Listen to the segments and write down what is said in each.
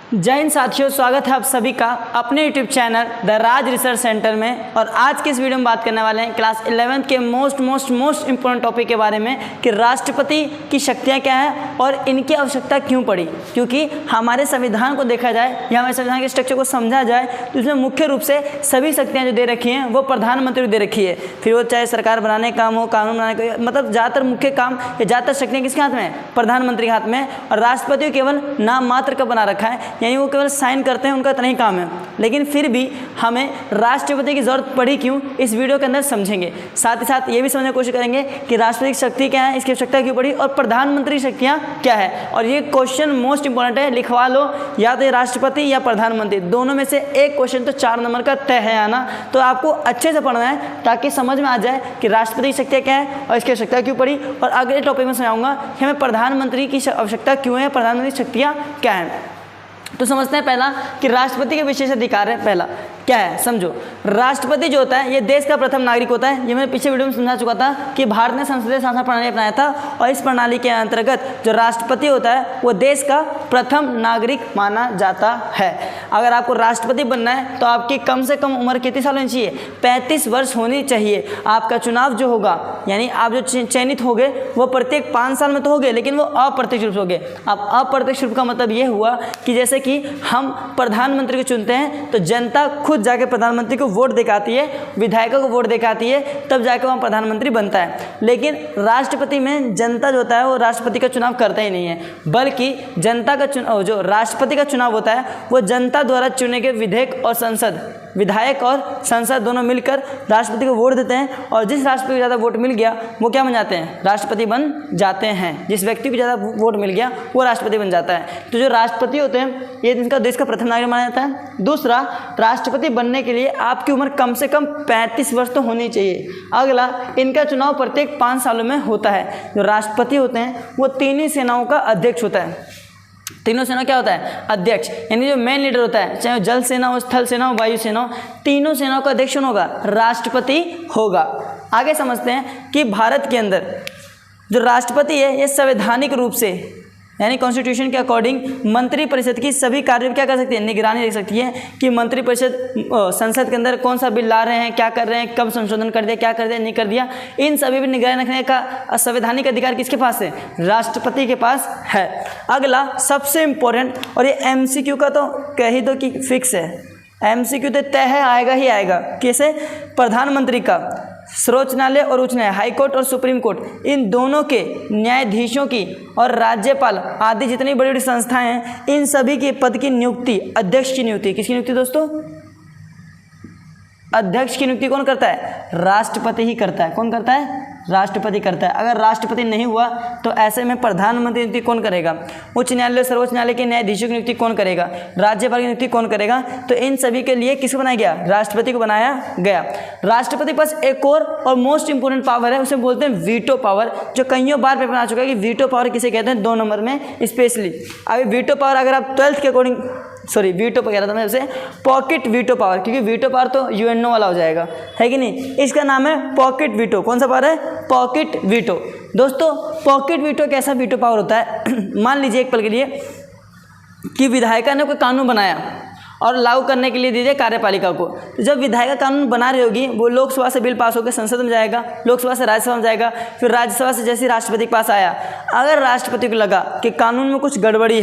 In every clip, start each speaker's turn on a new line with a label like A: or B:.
A: जय हिंद साथियों, स्वागत है आप सभी का अपने YouTube channel the Raj research centre में। और आज के इस वीडियो में बात करने वाले हैं क्लास 11th के मोस्ट इंपॉर्टेंट टॉपिक के बारे में कि राष्ट्रपति की शक्तियां क्या हैं और इनकी आवश्यकता क्यों पड़ी। क्योंकि हमारे संविधान को देखा जाए या हमारे संविधान के स्ट्रक्चर को समझा जाए तो इसमें मुख्य रूप से सभी शक्तियाँ जो दे रखी हैं वो प्रधानमंत्री को दे रखी है। फिर वो चाहे सरकार बनाने का काम हो, कानून बनाने का, मतलब ज़्यादातर मुख्य काम या ज़्यादातर शक्तियाँ किसके हाथ में है? प्रधानमंत्री के हाथ में। और राष्ट्रपति केवल नाम मात्र का बना रखा है, यानी वो केवल साइन करते हैं, उनका इतना ही काम है। लेकिन फिर भी हमें राष्ट्रपति की जरूरत पड़ी क्यों, इस वीडियो के अंदर समझेंगे। साथ ही साथ ये भी समझने की कोशिश करेंगे कि राष्ट्रपति की शक्ति क्या है, इसकी आवश्यकता क्यों पड़ी और प्रधानमंत्री की शक्तियाँ क्या है। और ये क्वेश्चन मोस्ट इंपॉर्टेंट है, लिखवा लो, या तो राष्ट्रपति या प्रधानमंत्री, दोनों में से एक क्वेश्चन तो 4 नंबर का तय है आना। तो आपको अच्छे से पढ़ना है ताकि समझ में आ जाए कि राष्ट्रपति की शक्तियाँ क्या है और इसकी आवश्यकता क्यों पड़ी। और अगले टॉपिक में समझाऊंगा कि हमें प्रधानमंत्री की आवश्यकता क्यों है, प्रधानमंत्री की शक्तियाँ क्या हैं। तो समझते हैं पहला कि राष्ट्रपति के विशेष अधिकार है। पहला क्या है समझो, राष्ट्रपति जो होता है ये देश का प्रथम नागरिक होता है। ये मैंने पीछे वीडियो में समझा चुका था कि भारत ने संसदीय शासन प्रणाली अपनाया था और इस प्रणाली के अंतर्गत जो राष्ट्रपति होता है वो देश का प्रथम नागरिक माना जाता है। अगर आपको राष्ट्रपति बनना है तो आपकी कम से कम उम्र कितनी साल होनी चाहिए? 35 वर्ष होनी चाहिए। आपका चुनाव जो होगा, यानी आप जो चयनित होंगे वो प्रत्येक 5 साल में तो होंगे, लेकिन वो अप्रत्यक्ष रूप से होंगे। अब अप्रत्यक्ष रूप का मतलब ये हुआ कि जैसे कि हम प्रधानमंत्री को चुनते हैं तो जनता खुद जाके प्रधानमंत्री को वोट दिखाती है, विधायकों को वोट दिखाती है, तब जाके वहाँ प्रधानमंत्री बनता है। लेकिन राष्ट्रपति में जनता जो होता है वो राष्ट्रपति का चुनाव करता ही नहीं है, बल्कि जनता का चुनाव, जो राष्ट्रपति का चुनाव होता है वो जनता द्वारा चुने गए विधायक और संसद दोनों मिलकर राष्ट्रपति को वोट देते हैं। और जिस राष्ट्रपति को ज़्यादा वोट मिल गया वो क्या बन जाते हैं? राष्ट्रपति बन जाते हैं। जिस व्यक्ति को ज़्यादा वोट मिल गया वो राष्ट्रपति बन जाता है। तो जो राष्ट्रपति होते हैं ये इनका देश का प्रथम नागरिक माना जाता है। दूसरा, राष्ट्रपति बनने के लिए आपकी उम्र कम से कम 35 वर्ष तो होनी चाहिए। अगला, इनका चुनाव प्रत्येक 5 सालों में होता है। जो राष्ट्रपति होते हैं वो तीनों सेनाओं का अध्यक्ष होता है। तीनों सेना क्या होता है? अध्यक्ष, यानी जो मेन लीडर होता है, चाहे जल सेना हो, स्थल सेना हो, वायु सेना हो, तीनों सेनाओं का अध्यक्ष होगा, राष्ट्रपति होगा। आगे समझते हैं कि भारत के अंदर जो राष्ट्रपति है ये संवैधानिक रूप से, यानी कॉन्स्टिट्यूशन के अकॉर्डिंग मंत्रिपरिषद की सभी कार्यों क्या कर सकती है? निगरानी रख सकती है कि मंत्रिपरिषद संसद के अंदर कौन सा बिल ला रहे हैं, क्या कर रहे हैं, कब संशोधन कर दिया, क्या कर दिया, नहीं कर दिया। इन सभी पर निगरानी रखने का संवैधानिक अधिकार किसके पास है? राष्ट्रपति के पास है। अगला सबसे इम्पोर्टेंट, और ये MCQ का तो कह ही दो कि फिक्स है, MCQ तो तय है, आएगा ही आएगा। कैसे? प्रधानमंत्री का सर्वोच्च न्यायालय और उच्च न्यायालय, हाई कोर्ट और सुप्रीम कोर्ट, इन दोनों के न्यायाधीशों की और राज्यपाल आदि जितनी बड़ी बड़ी संस्थाएं हैं, इन सभी के पद की नियुक्ति अध्यक्ष की नियुक्ति, किसकी नियुक्ति दोस्तों? अध्यक्ष की नियुक्ति कौन करता है? राष्ट्रपति ही करता है। कौन करता है? राष्ट्रपति करता है। अगर राष्ट्रपति नहीं हुआ तो ऐसे में प्रधानमंत्री नियुक्ति कौन करेगा? उच्च न्यायालय सर्वोच्च न्यायालय के न्यायाधीशों की नियुक्ति कौन करेगा? राज्यपाल की नियुक्ति कौन करेगा? तो इन सभी के लिए किसको बनाया गया? राष्ट्रपति को बनाया गया। राष्ट्रपति के पास एक और मोस्ट इंपोर्टेंट पावर है, उसे बोलते हैं वीटो पावर, जो कईयों बार पेपर आ चुका है कि वीटो पावर किसे कहते हैं, 2 नंबर में स्पेशली। अभी वीटो पावर अगर आप 12th के अकॉर्डिंग, सॉरी वीटो पर कह रहा था मैं उसे, पॉकेट वीटो पावर, क्योंकि वीटो पावर तो UNO वाला हो जाएगा, है कि नहीं? इसका नाम है पॉकेट वीटो। कौन सा पावर है? Pocket veto. दोस्तों पॉकेट वीटो कैसा वीटो पावर होता है? मान लीजिए एक पल के लिए कि विधायिका ने कोई कानून बनाया और लागू करने के लिए दीजिए कार्यपालिका को। तो जब विधायिका कानून बना रही होगी वो लोकसभा से बिल पास होकर संसद में जाएगा, लोकसभा से राज्यसभा में जाएगा, फिर राज्यसभा से जैसे राष्ट्रपति के पास आया, अगर राष्ट्रपति को लगा कि कानून में कुछ गड़बड़ी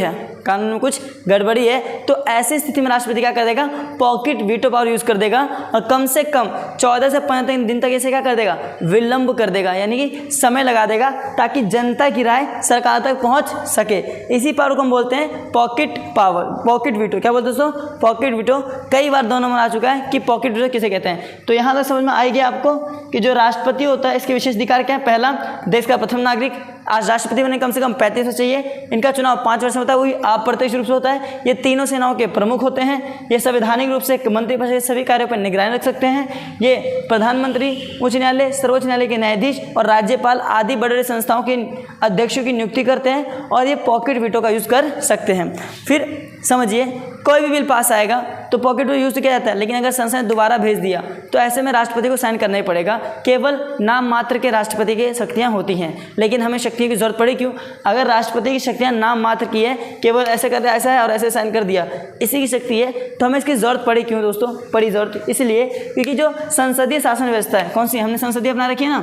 A: है, तो ऐसी स्थिति में राष्ट्रपति क्या कर देगा? पॉकेट वीटो पावर यूज़ कर देगा और कम से कम 14 से 15 दिन तक इसे क्या कर देगा? विलंब कर देगा, यानी कि समय लगा देगा ताकि जनता की राय सरकार तक पहुँच सके। इसी पावर को हम बोलते हैं पॉकेट पावर, पॉकेट वीटो। क्या बोलते हैं दोस्तों? Pocket veto. कई बार 2 नंबर आ चुका है कि पॉकेट वीटो किसे कहते हैं। तो यहाँ तक समझ में आएगी आपको कि जो राष्ट्रपति होता है इसके विशेष अधिकार क्या है? पहला, देश का प्रथम नागरिक। आज राष्ट्रपति बनने कम से कम 35 वर्ष चाहिए। इनका चुनाव 5 वर्ष में होता है, वही अप्रत्यक्ष रूप से होता है। ये तीनों सेनाओं के प्रमुख होते हैं। ये संवैधानिक रूप से मंत्रिपरिषद के सभी कार्यों पर निगरानी रख सकते हैं। ये प्रधानमंत्री, उच्च न्यायालय, सर्वोच्च न्यायालय के न्यायाधीश और राज्यपाल आदि बड़े बड़े संस्थाओं के अध्यक्षों की नियुक्ति करते हैं और ये पॉकेट वीटो का यूज़ कर सकते हैं। फिर समझिए, कोई भी बिल पास आएगा तो पॉकेट वीटो यूज़ किया जाता है, लेकिन अगर संसद ने दोबारा भेज दिया तो ऐसे में राष्ट्रपति को साइन करना ही पड़ेगा। केवल नाम मात्र के राष्ट्रपति की शक्तियाँ होती हैं, लेकिन हमें शक्तियों की जरूरत पड़ी क्यों? अगर राष्ट्रपति की शक्तियाँ नाम मात्र की है, केवल ऐसे कर दिया, ऐसा है और ऐसे साइन कर दिया, इसी की शक्ति है, तो हमें इसकी जरूरत पड़ी क्यों दोस्तों? पड़ी जरूरत इसलिए क्योंकि जो संसदीय शासन व्यवस्था है, कौन सी हमने संसदीय अपना रखी है ना,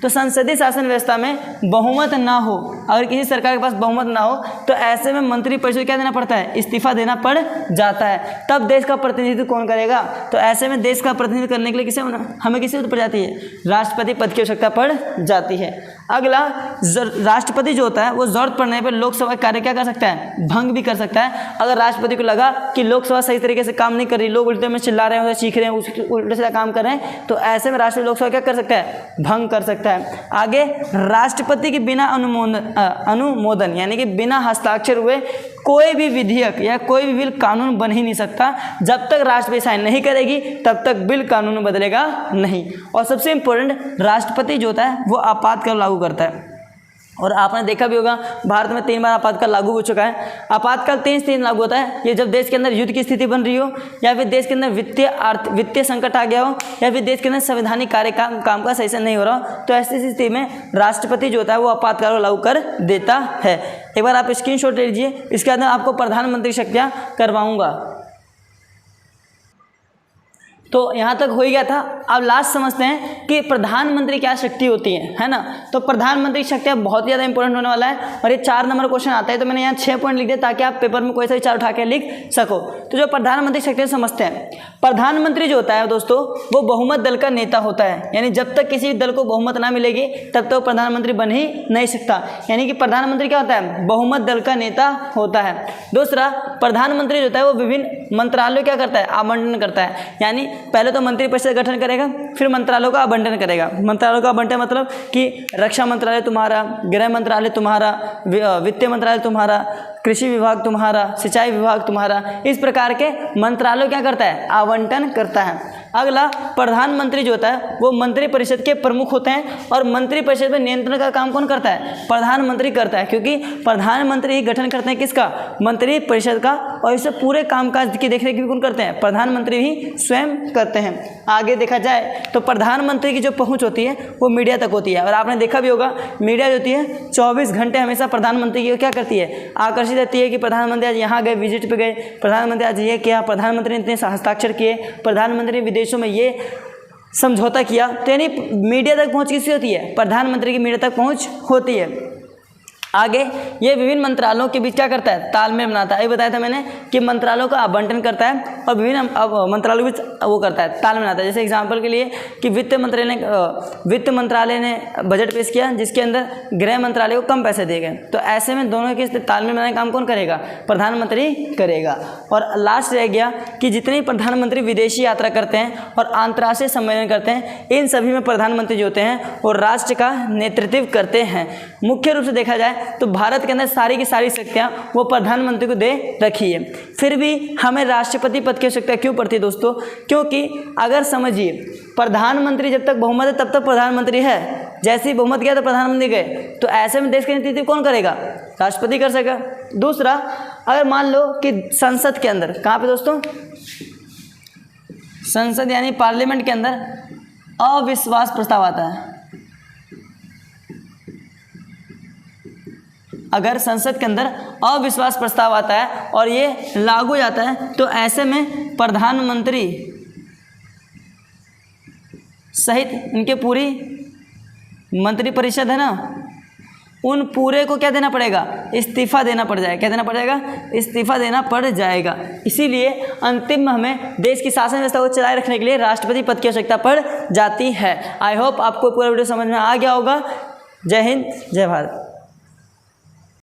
A: तो संसदीय शासन व्यवस्था में बहुमत ना हो, अगर किसी सरकार के पास बहुमत ना हो तो ऐसे में मंत्रिपरिषद क्या देना पड़ता है? इस्तीफा देना पड़ जाता है। तब देश का प्रतिनिधित्व कौन करेगा? तो ऐसे में देश का प्रतिनिधित्व करने के लिए हमें किसी जरूरत पड़ जाती है? राष्ट्रपति पद की आवश्यकता पड़ जाती है। अगला, राष्ट्रपति जो होता है वो जरूरत पड़ने पर लोकसभा कार्य क्या कर सकता है? भंग भी कर सकता है। अगर राष्ट्रपति को लगा कि लोकसभा सही तरीके से काम नहीं कर रही, लोग उल्टे में चिल्ला रहे हैं, चीख रहे हैं, उसके उल्टे से काम कर रहे हैं, तो ऐसे में राष्ट्रीय लोकसभा क्या कर सकता है? भंग कर सकता है। आगे, राष्ट्रपति के बिना अनुमोदन यानी कि बिना हस्ताक्षर हुए कोई भी विधेयक या कोई भी बिल कानून बन ही नहीं सकता। जब तक राष्ट्रपति साइन नहीं करेगी तब तक बिल कानून बदलेगा नहीं। और सबसे इम्पोर्टेंट, राष्ट्रपति जो होता है वो आपातकाल लागू करता है, और आपने देखा भी होगा भारत में 3 बार आपातकाल लागू हो चुका है। आपातकाल 3 लागू होता है, ये जब देश के अंदर युद्ध की स्थिति बन रही हो, या फिर देश के अंदर वित्तीय संकट आ गया हो, या फिर देश के अंदर संवैधानिक कार्य काम का सही से नहीं हो रहा हो, तो ऐसी स्थिति में राष्ट्रपति जो होता है वो आपातकाल लागू कर देता है। एक बार आप स्क्रीनशॉट ले लीजिए, इसके बाद आपको प्रधानमंत्री शक्तियाँ करवाऊंगा। तो यहाँ तक हो ही गया था। अब लास्ट समझते हैं कि प्रधानमंत्री क्या शक्ति होती है ना। तो प्रधानमंत्री शक्तियाँ बहुत ज़्यादा इंपॉर्टेंट होने वाला है, और ये 4 नंबर क्वेश्चन आता है, तो मैंने यहाँ 6 पॉइंट लिख दिए ताकि आप पेपर में कोई सा विचार उठा के लिख सको। तो जो प्रधानमंत्री शक्तियाँ समझते हैं, प्रधानमंत्री जो होता है दोस्तों वो बहुमत दल का नेता होता है, यानी जब तक किसी दल को बहुमत ना मिलेगी तब तक प्रधानमंत्री बन ही नहीं सकता। यानी कि प्रधानमंत्री क्या होता है? बहुमत दल का नेता होता है। दूसरा, प्रधानमंत्री जो होता है वो विभिन्न मंत्रालयों क्या करता है? आवंटन करता है। यानी पहले तो मंत्रिपरिषद गठन करेगा, फिर मंत्रालयों का आवंटन करेगा। मंत्रालयों का आवंटन मतलब कि रक्षा मंत्रालय तुम्हारा, गृह मंत्रालय तुम्हारा, वित्त मंत्रालय तुम्हारा, कृषि विभाग तुम्हारा, सिंचाई विभाग तुम्हारा, इस प्रकार के मंत्रालय क्या करता है? आवंटन करता है। अगला, प्रधानमंत्री जो होता है वो मंत्रिपरिषद के प्रमुख होते हैं, और मंत्रिपरिषद में नियंत्रण का काम कौन करता है? प्रधानमंत्री करता है, क्योंकि प्रधानमंत्री ही गठन करते हैं किसका? मंत्रिपरिषद का, और इसे पूरे कामकाज की देखरेख भी कौन करते हैं? प्रधानमंत्री ही स्वयं करते हैं। आगे देखा जाए तो प्रधानमंत्री की जो पहुंच होती है वो मीडिया तक होती है, और आपने देखा भी होगा मीडिया जो होती है 24 घंटे हमेशा प्रधानमंत्री की क्या करती है? आकर्षित रहती है कि प्रधानमंत्री आज यहाँ गए, विजिट पे गए, प्रधानमंत्री आज ये किया, प्रधानमंत्री ने इतने हस्ताक्षर किए, प्रधानमंत्री ने विदेशों में ये समझौता किया। तो यानी मीडिया तक पहुँच किसकी होती है? प्रधानमंत्री की मीडिया तक पहुँच होती है। आगे, ये विभिन्न मंत्रालयों के बीच क्या करता है? तालमेल बनाता है। ये बताया था मैंने कि मंत्रालयों का आवंटन करता है और विभिन्न मंत्रालयों के बीच वो करता है, तालमेल बनाता है। जैसे एग्जांपल के लिए कि वित्त मंत्रालय ने बजट पेश किया जिसके अंदर गृह मंत्रालय को कम पैसे दिए गए, तो ऐसे में दोनों के तालमेल बनाने का काम कौन करेगा? प्रधानमंत्री करेगा। और लास्ट रह गया कि जितने प्रधानमंत्री विदेशी यात्रा करते हैं और अंतर्राष्ट्रीय सम्मेलन करते हैं, इन सभी में प्रधानमंत्री जो होते हैं वो राष्ट्र का नेतृत्व करते हैं। मुख्य रूप से देखा जाए तो भारत के अंदर सारी की सारी शक्तियां वो प्रधानमंत्री को दे रखी है। फिर भी हमें राष्ट्रपति पद की आवश्यकता क्यों पड़ती है दोस्तों? क्योंकि अगर समझिए, प्रधानमंत्री जब तक बहुमत है तब तक प्रधानमंत्री है, जैसे ही बहुमत गया तो प्रधानमंत्री गए, तो ऐसे में देश का नेतृत्व कौन करेगा? राष्ट्रपति कर सकेगा। दूसरा, अगर मान लो कि संसद के अंदर, कहाँ पे दोस्तों? संसद यानी पार्लियामेंट के अंदर अविश्वास प्रस्ताव आता है। अगर संसद के अंदर अविश्वास प्रस्ताव आता है और ये लागू हो जाता है, तो ऐसे में प्रधानमंत्री सहित इनके पूरी मंत्रिपरिषद है ना, उन पूरे को क्या देना पड़ेगा? इस्तीफा देना पड़ जाएगा। क्या देना पड़ेगा? इस्तीफा देना पड़ जाएगा। इसीलिए अंतिम में हमें देश की शासन व्यवस्था को चलाए रखने के लिए राष्ट्रपति पद की आवश्यकता पड़ जाती है। आई होप आपको पूरा वीडियो समझ में आ गया होगा। जय हिंद, जय भारत।